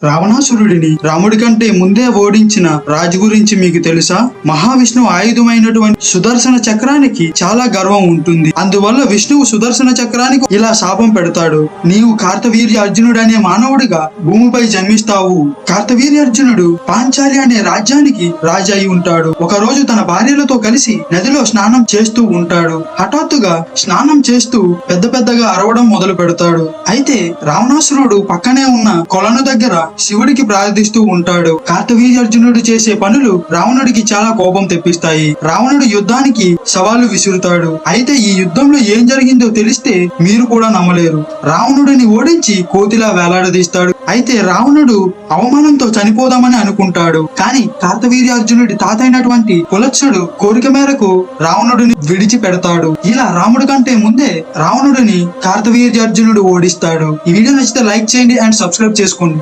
రావణాసురుడిని రాముడి కంటే ముందే ఓడించిన రాజు గురించి మీకు తెలుసా? మహావిష్ణువు ఆయుధమైనటువంటి సుదర్శన చక్రానికి చాలా గర్వం ఉంటుంది. అందువల్ల విష్ణువు సుదర్శన చక్రానికి ఇలా శాపం పెడతాడు. నీవు కార్తవీర్య అర్జునుడు అనే మానవుడిగా భూమిపై జన్మిస్తావు. కార్తవీర్య అర్జునుడు పాంచాలి అనే రాజ్యానికి రాజు అయి ఉంటాడు. ఒక రోజు తన భార్యలతో కలిసి నదిలో స్నానం చేస్తూ ఉంటాడు. హఠాత్తుగా స్నానం చేస్తూ పెద్ద పెద్దగా అరవడం మొదలు పెడతాడు. అయితే రావణాసురుడు పక్కనే ఉన్న కొలను దగ్గర శివుడికి ప్రార్థిస్తూ ఉంటాడు. కార్తవీర్యార్జునుడు చేసే పనులు రావణుడికి చాలా కోపం తెప్పిస్తాయి. రావణుడు యుద్ధానికి సవాలు విసురుతాడు. అయితే ఈ యుద్ధంలో ఏం జరిగిందో తెలిస్తే మీరు కూడా నమ్మలేరు. రావణుడిని ఓడించి కోతిలా వేలాడదీస్తాడు. అయితే రావణుడు అవమానంతో చనిపోదామని అనుకుంటాడు. కానీ కార్తవీర్యార్జునుడి తాత అయినటువంటి కులత్సుడు కోరిక మేరకు రావణుడిని విడిచిపెడతాడు. ఇలా రాముడి కంటే ముందే రావణుడిని కార్తవీర్యార్జునుడు ఓడిస్తాడు. ఈ వీడియో నచ్చితే లైక్ చేయండి అండ్ సబ్స్క్రైబ్ చేసుకోండి.